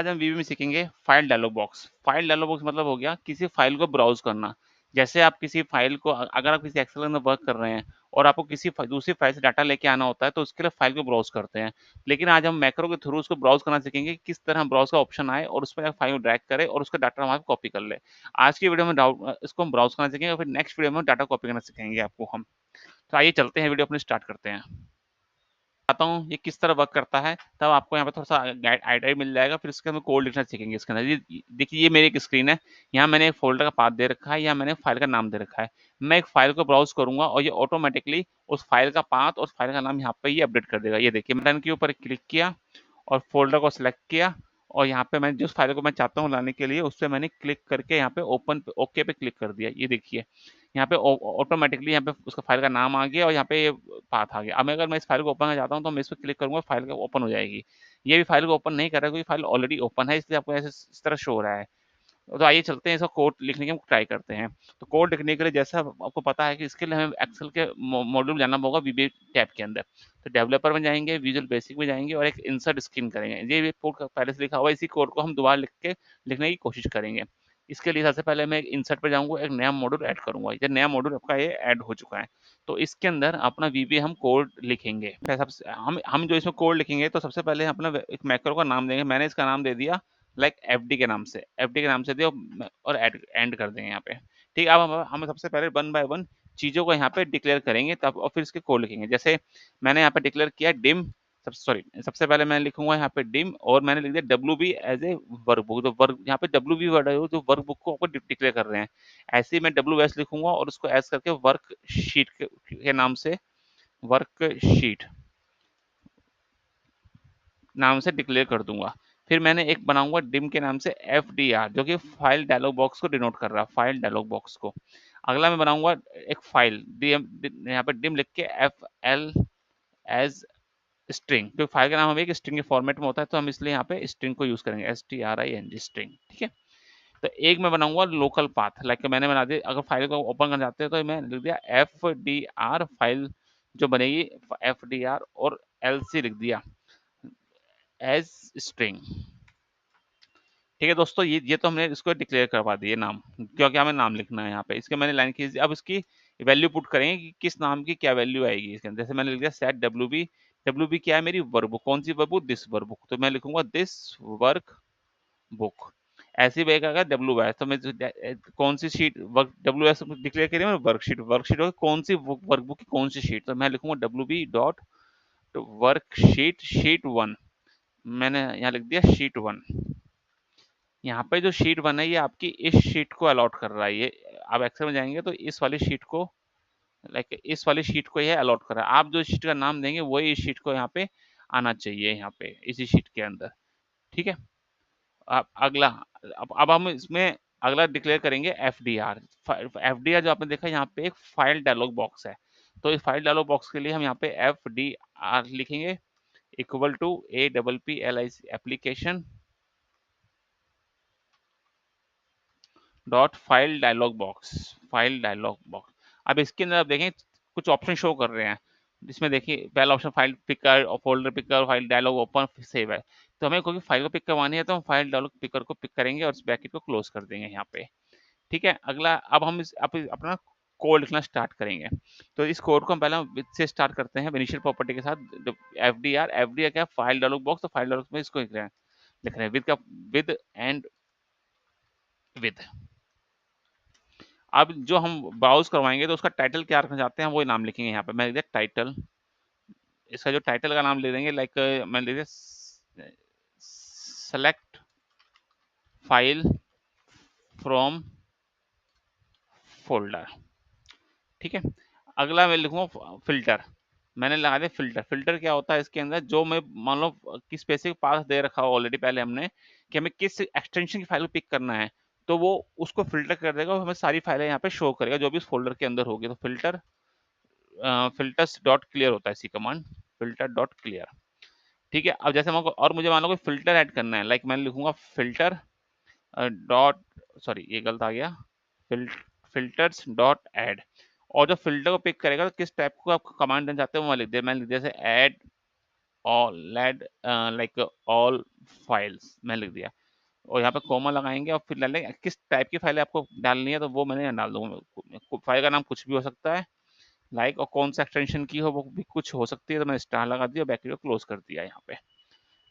आज हम वीवी में सीखेंगे file dialog box. File dialog box मतलब हो गया किसी फाइल को ब्राउज करना। जैसे आप किसी फाइल को अगर आप किसी एक्सेल में वर्क कर रहे हैं और आपको किसी दूसरी फाइल से डाटा लेके आना होता है तो उसके लिए फाइल को ब्राउज करते हैं। लेकिन आज हम मैक्रो के थ्रू उसको ब्राउज करना सीखेंगे कि किस तरह हम ब्राउज का ऑप्शन आए और उस पर फाइल ड्रैग करें और उसका डाटा हमारे कॉपी कर ले। आज की वीडियो में इसको हम ब्राउज करना सीखेंगे और फिर नेक्स्ट वीडियो में डाटा कॉपी करना सीखेंगे आपको हम। तो आइए चलते हैं, वीडियो अपने स्टार्ट करते हैं। बताता हूँ ये किस तरह वर्क करता है, तब आपको यहाँ पे थोड़ा सा आइडिया मिल जाएगा। फिर इसके हम कोड लिखना सीखेंगे। इसके अंदर ये देखिए, ये मेरी एक स्क्रीन है। यहाँ मैंने एक फोल्डर का पाथ दे रखा है, यहाँ मैंने फाइल का नाम दे रखा है। मैं एक फाइल को ब्राउज करूंगा और ये ऑटोमेटिकली उस फाइल का पाथ और फाइल का नाम यहाँ पे ये अपडेट कर देगा। ये देखिए, मैं डन के ऊपर क्लिक किया और फोल्डर को सिलेक्ट किया और यहाँ पे मैं जिस फाइल को मैं चाहता हूँ लाने के लिए उस पर मैंने क्लिक करके यहाँ पे ओपन ओके पे क्लिक कर दिया। ये देखिए, यहाँ पे ऑटोमेटिकली यहाँ पे उसका फाइल का नाम आ गया और यहाँ पे पाथ आ गया। अब अगर मैं इस फाइल को ओपन करना चाहता हूँ तो मैं इस पर क्लिक करूंगा, फाइल का ओपन हो जाएगी। ये भी फाइल को ओपन नहीं कर रहा है क्योंकि फाइल ऑलरेडी ओपन है, इसलिए आपको ऐसे इस तरह शो हो रहा है। तो आइए चलते हैं, इसका कोड लिखने की हम ट्राई करते हैं। तो कोड लिखने के लिए जैसा आपको पता है कि इसके लिए हमें एक्सेल के मॉड्यूल जाना होगा वीबी टैब के अंदर। तो डेवलपर में जाएंगे, विजुअल बेसिक में जाएंगे और एक इंसर्ट स्क्रीन करेंगे। ये कोड पहले से लिखा हुआ है, इसी कोड को हम दोबारा लिख के लिखने की कोशिश करेंगे। इसके लिए सबसे पहले मैं एक इंसर्ट पे जाऊंगा, एक नया मॉड्यूल ऐड करूंगा। ये नया मॉड्यूल आपका ये ऐड हो चुका है। तो इसके अंदर अपना वीबी हम कोड लिखेंगे। सबसे हम जो इसमें कोड लिखेंगे तो सबसे पहले अपना एक मैक्रो का नाम देंगे। मैंने इसका नाम दे दिया लाइक एफडी के नाम से, एफडी के नाम से दिया और एंड कर देंगे यहाँ पे। ठीक है, अब हम सबसे पहले वन बाय वन चीजों को यहाँ पे डिक्लेयर करेंगे तब, और फिर इसके कोड लिखेंगे। जैसे मैंने यहाँ पे डिक्लेयर किया डिम, सबसे पहले मैं लिखूंगा यहाँ पे डिम और मैंने लिख दिया W B as a workbook. तो वर्क यहाँ पे डब्ल्यू बी वर्ड है जो वर्क बुक को आपको डिक्लेयर कर रहे हैं। ऐसे ही मैं डब्ल्यू एस लिखूंगा और उसको एस करके वर्क शीट के नाम से, वर्क शीट नाम से डिक्लेयर कर दूंगा। फिर मैंने एक बनाऊंगा डिम के नाम से एफ डी आर, जो कि फाइल डायलॉग बॉक्स को डिनोट कर रहा है, फाइल डायलॉग बॉक्स को। अगला मैं बनाऊंगा एक फाइल डीएम, यहाँ पे डिम लिख के एफ एल एज स्ट्रिंग, क्योंकि फाइल का नाम हमें एक स्ट्रिंग के फॉर्मेट में होता है तो हम इसलिए यहाँ पे स्ट्रिंग को यूज करेंगे, S T R I N G string. ठीक है, तो एक मैं बनाऊंगा लोकल पाथ, लाइक मैंने बना दिया। अगर फाइल को ओपन करना चाहते हैं तो मैं लिख दिया एफ डी आर, फाइल जो बनेगी एफ डी आर और एल सी लिख दिया एज स्ट्रिंग। ठीक है दोस्तों, ये तो हमने इसको डिक्लेयर करवा दिए नाम, क्योंकि हमें नाम लिखना है यहाँ पे। इसके मैंने लाइन खींच दी। अब इसकी वैल्यू पुट करेंगे कि किस नाम की क्या वैल्यू आएगी इसके अंदर। जैसे मैंने लिख दिया set W B, W B क्या है मेरी वर्क बुक। कौन सी workbook? This workbook. तो मैं लिखूंगा दिस वर्क बुक। ऐसी वे का डब्ल्यू एस, तो मैं कौन सी sheet work W S declare करी है, वर्कशीट, वर्कशीट होगी कौन सी वर्क बुक की कौन सी शीट। तो मैं लिखूंगा W B dot worksheet sheet one. मैंने यहाँ लिख दिया शीट वन। यहाँ पे जो शीट वन है ये आपकी इस शीट को अलॉट कर रहा है। ये आप एक्सेल में जाएंगे तो इस वाली शीट को, लाइक इस वाली शीट को ये अलॉट कर रहा है। आप जो शीट का नाम देंगे वही इस शीट को यहाँ पे आना चाहिए, यहाँ पे इसी शीट के अंदर। ठीक है, अब अगला, अब हम इसमें अगला डिक्लेयर करेंगे F D are. F D are जो आपने देखा यहाँ पे एक फाइल डायलॉग बॉक्स है। तो इस फाइल डायलॉग बॉक्स के लिए हम यहाँ पे एफ डी आर लिखेंगे equal to A double P L I C application dot file dialog box, file dialog box. अब इसके अंदर आप देखें कुछ ऑप्शन शो कर रहे हैं, जिसमें देखिए पहला ऑप्शन फाइल पिकर और folder picker, file dialog open save है। तो हमें कोई फाइल को पिक करवानी है तो हम फाइल डायलॉग पिकर को पिक करेंगे और इस ब्रैकेट को क्लोज कर देंगे यहाँ पे। ठीक है, अगला अब हम अपना कोड लिखना स्टार्ट करेंगे। तो इस कोड को हम पहले विद से स्टार्ट करते हैं, इनिशियल प्रॉपर्टी के साथ। F D are, F D are क्या, फाइल डायलॉग बॉक्स। तो फाइल डायलॉग में इसको लिख रहे हैं विद का, विद एंड विद। अब जो हम ब्राउज करवाएंगे तो उसका टाइटल क्या रखना चाहते हैं वो नाम लिखेंगे यहाँ पे। मैं लिख दिया टाइटल, इसका जो टाइटल का नाम ले देंगे लाइक मैं लिख दिया सेलेक्ट फाइल फ्रॉम फोल्डर। ठीक है, अगला मैं लिखूंगा फिल्टर। मैंने लगा दिया फिल्टर। फिल्टर क्या होता है इसके अंदर, जो मैं मान लो किस स्पेसिफिक पाथ दे रखा हो ऑलरेडी पहले हमने कि हमें किस एक्सटेंशन की फाइल को पिक करना है, तो वो उसको फिल्टर कर देगा और हमें सारी फाइलें यहाँ पे शो करेगा जो भी उस फोल्डर के अंदर होगी। तो फिल्टर, फिल्टर्स डॉट क्लियर होता है इसी कमांड, फिल्टर डॉट क्लियर। ठीक है, अब जैसे और मुझे मान लो कोई फिल्टर ऐड करना है, लाइक मैंने लिखूंगा फिल्टर डॉट, सॉरी ये गलत आ गया, फिल्टर्स डॉट ऐड। और जो फिल्टर को पिक करेगा तो किस टाइप को आप कमांड देना चाहते हो वो लिख दिया। मैंने लिख दिया जैसे add all led like all files मैंने लिख दिया, और यहाँ पे कॉमा लगाएंगे और फिर डालेंगे किस टाइप की फाइल आपको डालनी है, तो वो मैंने यहाँ डाल दूंगा। फाइल का नाम कुछ भी हो सकता है, और कौन सा एक्सटेंशन की हो वो भी कुछ हो सकती है, तो मैंने स्टार लगा दिया, बैकग्राउंड को क्लोज कर दिया यहाँ पे।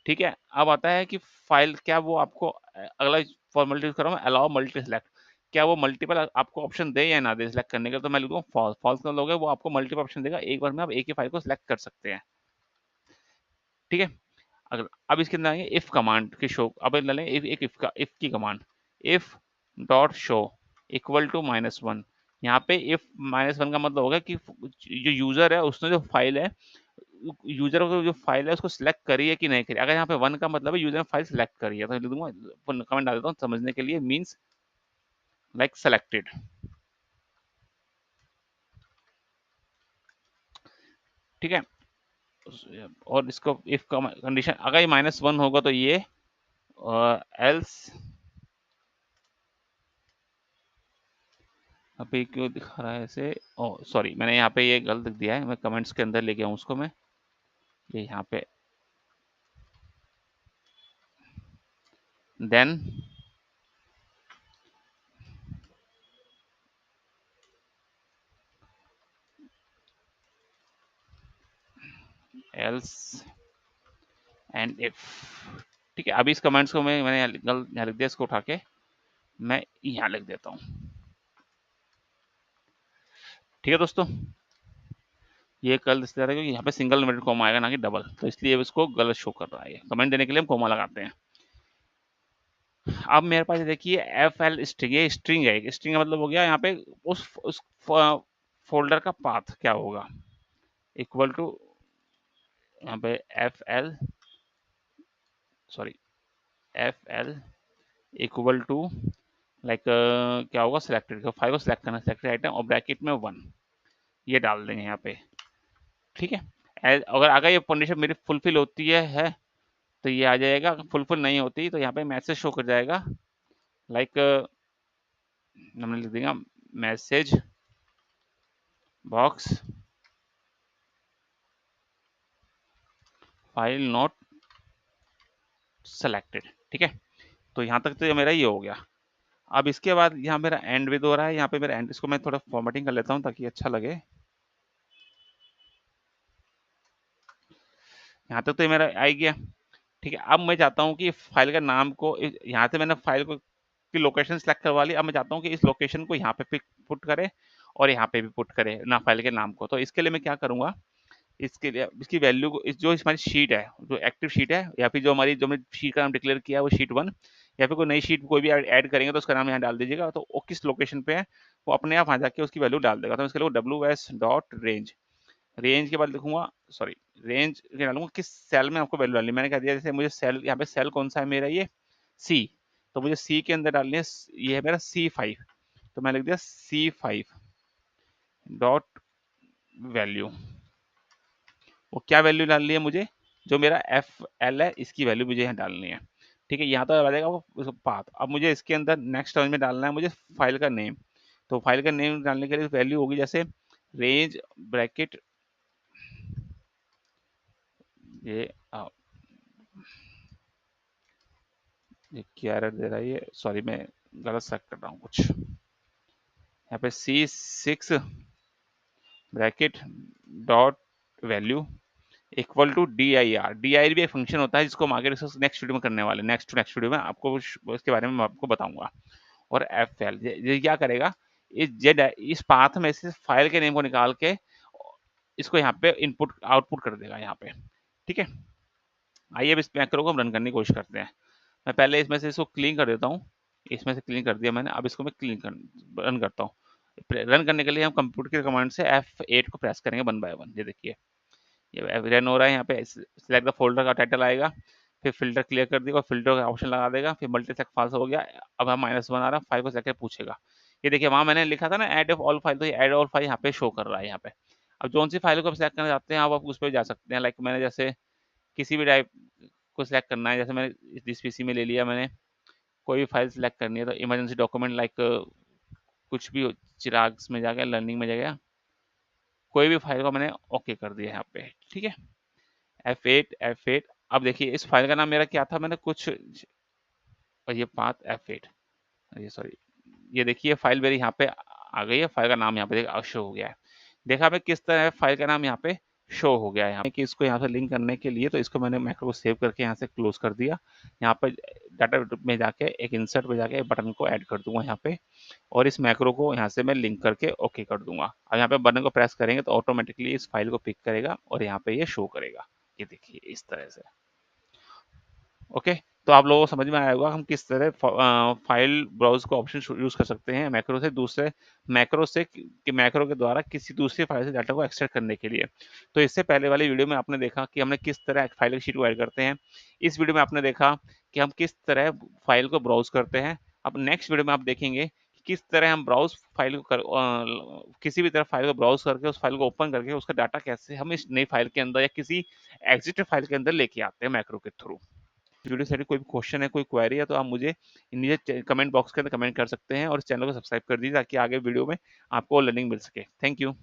ठीक है, अब आता है कि फाइल क्या वो आपको अगला फॉर्मेलिटी कर रहा हूँ, अलाउ मल्टी सेलेक्ट, क्या वो मल्टीपल आपको ऑप्शन दे या ना दे सिलेक्ट करने का, तो मैं लिख दूंगा फॉल्स। फॉल्स का लोगे वो आपको मल्टीपल ऑप्शन देगा, एक बार में आप एक ही फाइल को सिलेक्ट कर सकते हैं। ठीक है, अगर अब इसके अंदर आएंगे इफ कमांड के शो, अब डालेंगे एक इफ की command, if dot show equal to -1। यहाँ पे इफ -1 का मतलब होगा कि जो यूजर है उसने जो फाइल है, यूजर को जो फाइल है उसको सिलेक्ट करी है कि नहीं करी। अगर यहाँ पे 1 का मतलब है यूजर ने फाइल सिलेक्ट करी है, तो लिख दूंगा, कमेंट डाल देता हूँ समझने के लिए, मीन्स लाइक सेलेक्टेड। ठीक है, और इसको इफ कंडीशन अगर ये -1 होगा तो ये, एल्स, अभी क्यों दिखा रहा है ऐसे, ओ सॉरी मैंने यहाँ पे ये गलत लिख दिया है, मैं कमेंट्स के अंदर लेके आऊँ उसको मैं, ये यहाँ पे देन एल्स एंड इफ। ठीक है, अभी इस कमेंट्स को मैंने गलत यहाँ लिख दिया, इसको उठा के मैं यहाँ लिख देता हूँ। ठीक है दोस्तों, ये कल इसलिए रहा है क्योंकि यहाँ पे सिंगल इन्वर्टेड कॉमा आएगा ना कि डबल, तो इसलिए इसको गलत शो कर रहा है। कमेंट देने के लिए हम कॉमा लगाते हैं। अब मेरे पास देखिए एफ एल स्ट्रिंग, ये स्ट्रिंग है, स्ट्रिंग का मतलब हो गया यहाँ पे उस फोल्डर का पाथ क्या होगा, इक्वल टू यहाँ पे F L, sorry F L equal to like क्या होगा, सिलेक्टेड फाइल को सिलेक्ट करना, सिलेक्टेड आइटम और ब्रैकेट में 1, ये डाल देंगे यहाँ पे। ठीक है, अगर अगर ये कंडीशन मेरी फुलफिल होती है तो ये आ जाएगा, फुलफिल नहीं होती तो यहाँ पे मैसेज शो कर जाएगा, लाइक हमने लिख देगा message box file not selected. ठीक है, तो यहाँ तक तो ये मेरा ये हो गया। अब इसके बाद यहाँ मेरा एंड विद हो रहा है, यहाँ पे मेरा एंड, इसको मैं थोड़ा फॉर्मेटिंग कर लेता हूँ ताकि अच्छा लगे। यहाँ तक तो ये मेरा आ ही गया। ठीक है, अब मैं चाहता हूँ कि फाइल का नाम को यहाँ से मैंने फाइल को की लोकेशन सेलेक्ट करवा ली, अब मैं चाहता हूँ कि इस लोकेशन को यहाँ पे पुट करे और यहाँ पे भी पुट करे ना फाइल के नाम को। तो इसके लिए मैं क्या करूँगा, इसके लिए इसकी वैल्यू को जो हमारी शीट है, जो एक्टिव शीट है, या फिर जो हमारी जो हमने शीट का नाम डिक्लेयर किया है वो शीट 1, या फिर कोई नई शीट कोई भी ऐड करेंगे तो उसका नाम यहाँ डाल दीजिएगा, तो वो किस लोकेशन पे है वो अपने आप वहाँ जाके उसकी वैल्यू डाल देगा। तो मैं इसके लिए WS.range, रेंज के बाद लिखूंगा, सॉरी रेंज डालूंगा किस सेल में आपको वैल्यू डालनी है। मैंने कह दिया जैसे मुझे सेल, यहाँ पे सेल कौन सा है मेरा, ये सी, तो मुझे सी के अंदर डालनी है, ये है मेरा C5, तो मैं लिख दिया C5 डॉट वैल्यू। वो क्या वैल्यू डालनी है मुझे, जो मेरा एफ एल है इसकी वैल्यू मुझे यहाँ डालनी है। ठीक है, यहाँ तो आ जाएगा वो पाथ। अब मुझे इसके अंदर नेक्स्ट टर्म में डालना है मुझे फाइल का नेम, तो फाइल का नेम डालने के लिए वैल्यू होगी जैसे रेंज ब्रैकेट, ये ये क्या एरर दे रहा है ये, सॉरी मैं गलत सेलेक्ट कर रहा हूँ कुछ, यहाँ पे C6 bracket dot value equal to D I R भी एक फंक्शन होता है जिसको हम आगे नेक्स्ट वीडियो में करने वाले, नेक्स्ट वीडियो में आपको इसके बारे में मैं आपको बताऊंगा। और एफ एल ये क्या करेगा, इस पाथ में से फाइल के नेम को निकाल के इसको यहाँ पे इनपुट आउटपुट कर देगा यहाँ पे। ठीक है, आइए अब इस मैक्रो को हम रन करने की कोशिश करते हैं। मैं पहले इसमें से इसको क्लीन कर देता हूँ, इसमें से क्लीन कर दिया मैंने, अब इसको मैं रन करता हूँ। रन करने के लिए हम कंप्यूटर के कमांड से F8 को प्रेस करेंगे 1 बाय 1। ये देखिए ये रन हो रहा है, यहाँ पे सिलेक्ट द फोल्डर का टाइटल आएगा, फिर फिल्टर क्लियर कर देगा, फिल्टर का ऑप्शन लगा देगा, फिर मल्टी सेलेक्ट फाल्स हो गया। अब हम -1 आ रहा है, फाइल को सेलेक्ट पूछेगा। ये देखिए वहाँ मैंने लिखा था ना ऐड ऑफ ऑल फाइल, तो ये ऐड ऑल फाइल यहाँ पे शो कर रहा है यहाँ पे। अब जौन सी फाइल को आप सिलेक्ट करना चाहते हैं आप उस पर जा सकते हैं, लाइक मैंने जैसे किसी भी टाइप को सिलेक्ट करना है, जैसे मैंने इस पीसी में ले लिया मैंने, कोई भी फाइल सिलेक्ट करनी है तो इमरजेंसी डॉक्यूमेंट लाइक कुछ भी चिराग में जाकर लर्निंग में जाएगा, कोई भी फाइल को मैंने ओके कर दिया यहाँ पे। ठीक है, F8 अब देखिए इस फाइल का नाम मेरा क्या था, मैंने कुछ, और ये पाथ F8, ये सॉरी, ये देखिए फाइल मेरी यहाँ पे आ गई है, फाइल का नाम यहाँ पे शो हो गया है। देखा आपने किस तरह फाइल का नाम यहाँ पे शो हो गया है यहाँ पे, कि इसको यहाँ से लिंक करने के लिए तो इसको मैंने मैक्रो को सेव करके यहाँ से क्लोज कर दिया। यहाँ पे डाटा में जाके एक इंसर्ट में जाके बटन को ऐड कर दूंगा यहाँ पे, और इस मैक्रो को यहाँ से मैं लिंक करके ओके कर दूंगा। अब यहाँ पे बटन को प्रेस करेंगे तो ऑटोमेटिकली इस फाइल को पिक करेगा और यहाँ पे ये शो करेगा, ये देखिए इस तरह से। ओके, तो आप लोगों को समझ में आया होगा हम किस तरह फाइल ब्राउज को ऑप्शन यूज कर सकते हैं मैक्रो से, दूसरे मैक्रो से कि मैक्रो के द्वारा किसी दूसरी फाइल से डाटा को एक्सट्रैक्ट करने के लिए। तो इससे पहले वाली वीडियो में आपने देखा कि हमने किस तरह फाइल की शीट को ऐड करते हैं। इस वीडियो में आपने देखा कि हम किस तरह फाइल को ब्राउज करते हैं। अब नेक्स्ट वीडियो में आप देखेंगे कि किस तरह हम ब्राउज फाइल को किसी भी तरह फाइल को ब्राउज करके उस फाइल को ओपन करके उसका डाटा कैसे हम इस नई फाइल के अंदर या किसी एग्जिट फाइल के अंदर लेके आते हैं मैक्रो के थ्रू। वीडियो से कोई भी क्वेश्चन है, कोई क्वेरी है, तो आप मुझे नीचे कमेंट बॉक्स के अंदर कमेंट कर सकते हैं और इस चैनल को सब्सक्राइब कर दीजिए ताकि आगे वीडियो में आपको लर्निंग मिल सके। Thank you.